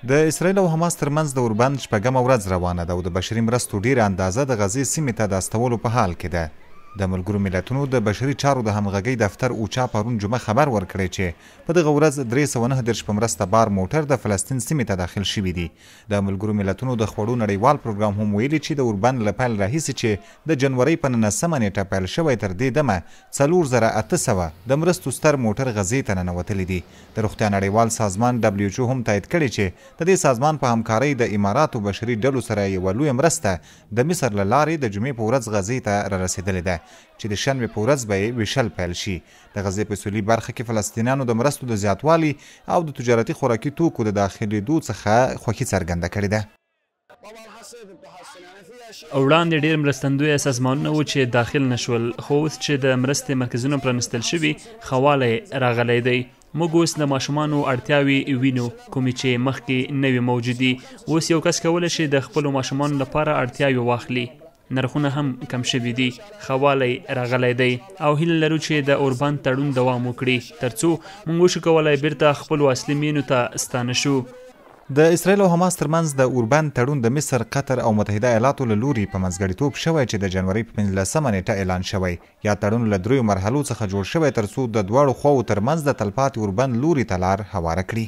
د اسرائیل او حماس ترمنځ د اوربند شپږمه ورځ روانه ده او د بشري مرستو ډیره اندازه د غزې سیمې ته د استولو په حال کې ده. د ملګرو ملتونو د بشري چارو د همغږۍ دفتر اوچا پرون جمعه خبر ورکړی چې په دغه ورځ 309 په مرسته بار موټر د فلسطین سیمې ته داخل شوي دي. د ملګرو ملتونو د خوړو نړیوال پروګرام هم ویلي چې د اوربند له پیل راهیسې چې د جنورۍ په 19مه نیټه پیل شوی تر دې دمه 4800 د مرستو ستر موټر غزې ته ننوتلي دي. د روغتیا نړیوال سازمان WHO هم تایید کړی چې د دې سازمان په همکارۍ د اماراتو بشري ډلو سره یوه لویه مرسته د مصر له لارې د جمعې په ورځ غزې ته رارسېدلې ده چې د شنبې په ورځ به یې ویشل پیل شي. د غزې په سویلي برخه کې فلسطینیانو د مرستو د زیاتوالي او د تجارتي خوراکي توکو د داخلېدو څخه خوښي څرګنده کړې ده. وړاندې ډېر مرستندویه سازمانونه وو چې داخل نشول، خو اوس چې د مرستې مرکزونه پرانستل شوي ښه والی راغلی دی. موږ اوس د ماشومانو اړتیاوې وینو کومې چې مخکې نه وې موجودي. اوس یو کس کولی شي د خپلو ماشومانو لپاره اړتیاوې واخلي. نرخونه هم کم شوي دي، ښه والی راغلی دی او هیله لرو چې د اوربند تړون دوام وکړي ترڅو موږ وشو کولی بیرته خپلو اصلي مینو ته ستانه شو. د اسرائیل او حماس ترمنځ د اوربند تړون د مصر، قطر او متحده ایالاتو له لوري په منځګړیتوب شوی چې د جنورۍ په 15مه نیټه اعلان شوی. یا تړون له 3 مرحلو څخه جوړ شوی ترڅو د دواړو خواو ترمنځ د تلپاتې اوربند لوري ته لار هواره کړي.